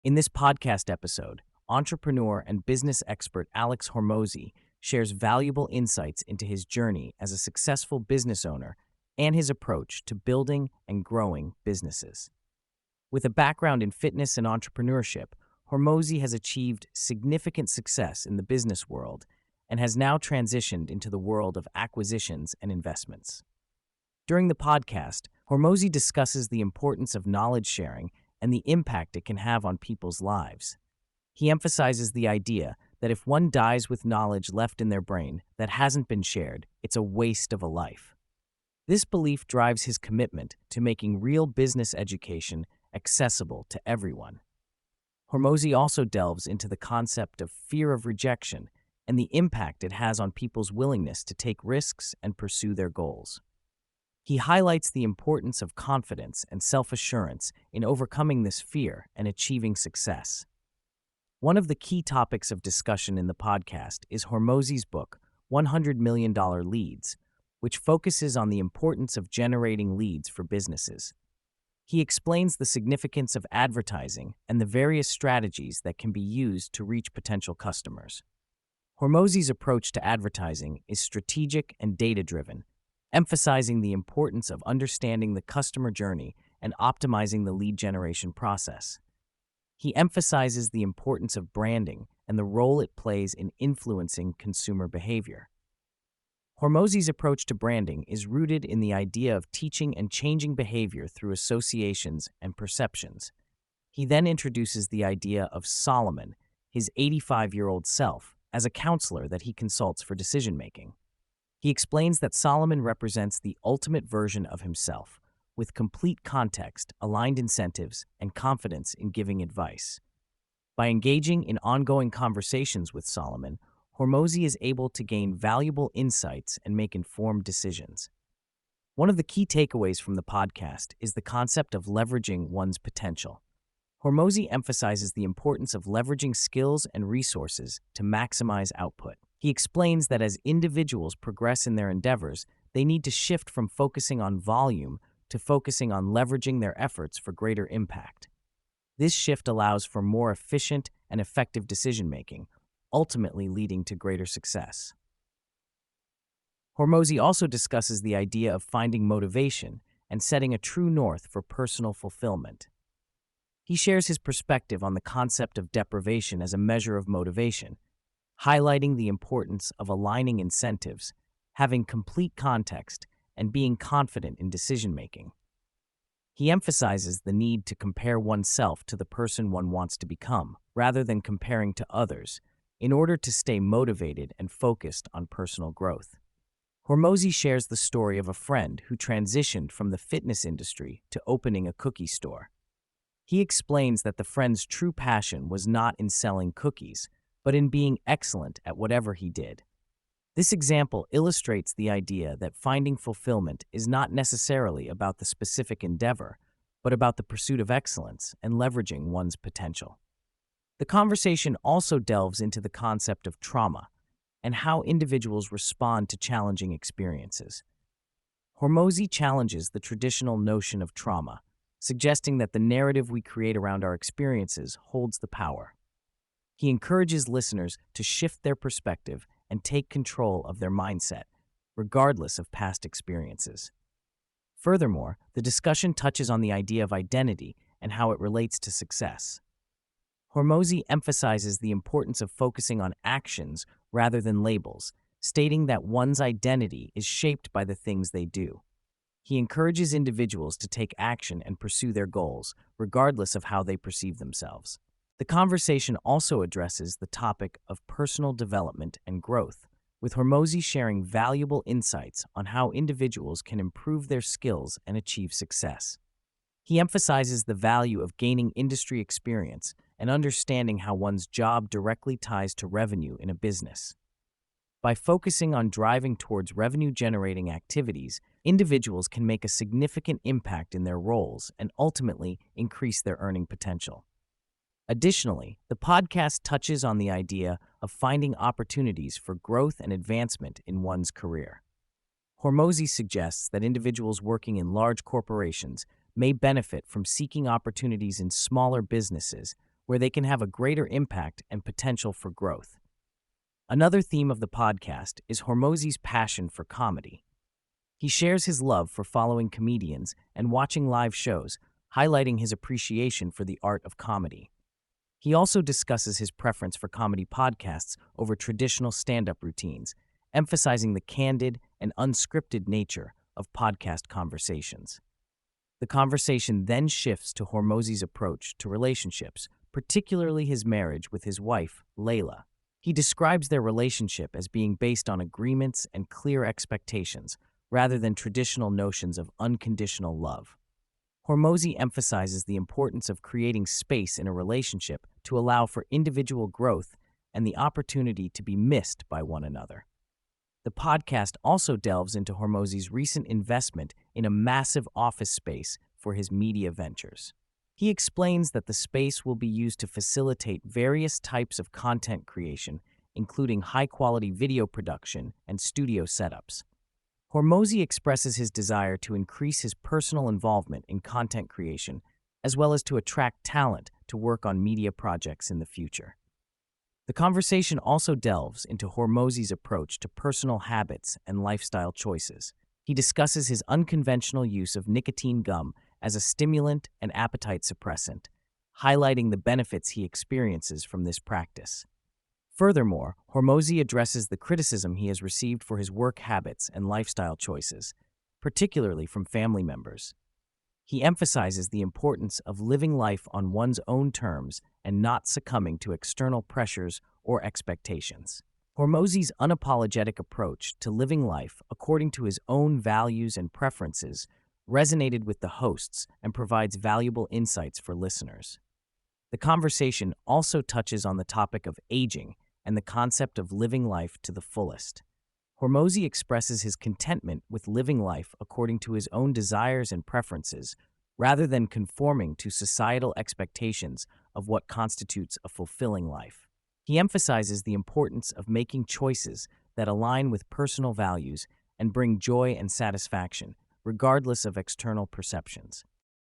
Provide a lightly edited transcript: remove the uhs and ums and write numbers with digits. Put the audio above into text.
In this podcast episode, entrepreneur and business expert Alex Hormozi shares valuable insights into his journey as a successful business owner and his approach to building and growing businesses. With a background in fitness and entrepreneurship, Hormozi has achieved significant success in the business world and has now transitioned into the world of acquisitions and investments. During the podcast, Hormozi discusses the importance of knowledge sharing and the impact it can have on people's lives. He emphasizes the idea that if one dies with knowledge left in their brain that hasn't been shared, it's a waste of a life. This belief drives his commitment to making real business education accessible to everyone. Hormozi also delves into the concept of fear of rejection and the impact it has on people's willingness to take risks and pursue their goals. He highlights the importance of confidence and self-assurance in overcoming this fear and achieving success. One of the key topics of discussion in the podcast is Hormozi's book, $100 Million Leads, which focuses on the importance of generating leads for businesses. He explains the significance of advertising and the various strategies that can be used to reach potential customers. Hormozi's approach to advertising is strategic and data-driven, emphasizing the importance of understanding the customer journey and optimizing the lead generation process. He emphasizes the importance of branding and the role it plays in influencing consumer behavior. Hormozi's approach to branding is rooted in the idea of teaching and changing behavior through associations and perceptions. He then introduces the idea of Solomon, his 85-year-old self, as a counselor that he consults for decision-making. He explains that Solomon represents the ultimate version of himself, with complete context, aligned incentives, and confidence in giving advice. By engaging in ongoing conversations with Solomon, Hormozi is able to gain valuable insights and make informed decisions. One of the key takeaways from the podcast is the concept of leveraging one's potential. Hormozi emphasizes the importance of leveraging skills and resources to maximize output. He explains that as individuals progress in their endeavors, they need to shift from focusing on volume to focusing on leveraging their efforts for greater impact. This shift allows for more efficient and effective decision-making, ultimately leading to greater success. Hormozi also discusses the idea of finding motivation and setting a true north for personal fulfillment. He shares his perspective on the concept of deprivation as a measure of motivation, highlighting the importance of aligning incentives, having complete context, and being confident in decision-making. He emphasizes the need to compare oneself to the person one wants to become, rather than comparing to others, in order to stay motivated and focused on personal growth. Hormozi shares the story of a friend who transitioned from the fitness industry to opening a cookie store. He explains that the friend's true passion was not in selling cookies, but in being excellent at whatever he did. This example illustrates the idea that finding fulfillment is not necessarily about the specific endeavor, but about the pursuit of excellence and leveraging one's potential. The conversation also delves into the concept of trauma and how individuals respond to challenging experiences. Hormozi challenges the traditional notion of trauma, suggesting that the narrative we create around our experiences holds the power. He encourages listeners to shift their perspective and take control of their mindset, regardless of past experiences. Furthermore, the discussion touches on the idea of identity and how it relates to success. Hormozi emphasizes the importance of focusing on actions rather than labels, stating that one's identity is shaped by the things they do. He encourages individuals to take action and pursue their goals, regardless of how they perceive themselves. The conversation also addresses the topic of personal development and growth, with Hormozi sharing valuable insights on how individuals can improve their skills and achieve success. He emphasizes the value of gaining industry experience and understanding how one's job directly ties to revenue in a business. By focusing on driving towards revenue-generating activities, individuals can make a significant impact in their roles and ultimately increase their earning potential. Additionally, the podcast touches on the idea of finding opportunities for growth and advancement in one's career. Hormozi suggests that individuals working in large corporations may benefit from seeking opportunities in smaller businesses where they can have a greater impact and potential for growth. Another theme of the podcast is Hormozi's passion for comedy. He shares his love for following comedians and watching live shows, highlighting his appreciation for the art of comedy. He also discusses his preference for comedy podcasts over traditional stand-up routines, emphasizing the candid and unscripted nature of podcast conversations. The conversation then shifts to Hormozi's approach to relationships, particularly his marriage with his wife, Layla. He describes their relationship as being based on agreements and clear expectations, rather than traditional notions of unconditional love. Hormozi emphasizes the importance of creating space in a relationship to allow for individual growth and the opportunity to be missed by one another. The podcast also delves into Hormozi's recent investment in a massive office space for his media ventures. He explains that the space will be used to facilitate various types of content creation, including high-quality video production and studio setups. Hormozi expresses his desire to increase his personal involvement in content creation, as well as to attract talent to work on media projects in the future. The conversation also delves into Hormozi's approach to personal habits and lifestyle choices. He discusses his unconventional use of nicotine gum as a stimulant and appetite suppressant, highlighting the benefits he experiences from this practice. Furthermore, Hormozi addresses the criticism he has received for his work habits and lifestyle choices, particularly from family members. He emphasizes the importance of living life on one's own terms and not succumbing to external pressures or expectations. Hormozi's unapologetic approach to living life according to his own values and preferences resonated with the hosts and provides valuable insights for listeners. The conversation also touches on the topic of aging and the concept of living life to the fullest. Hormozi expresses his contentment with living life according to his own desires and preferences, rather than conforming to societal expectations of what constitutes a fulfilling life. He emphasizes the importance of making choices that align with personal values and bring joy and satisfaction, regardless of external perceptions.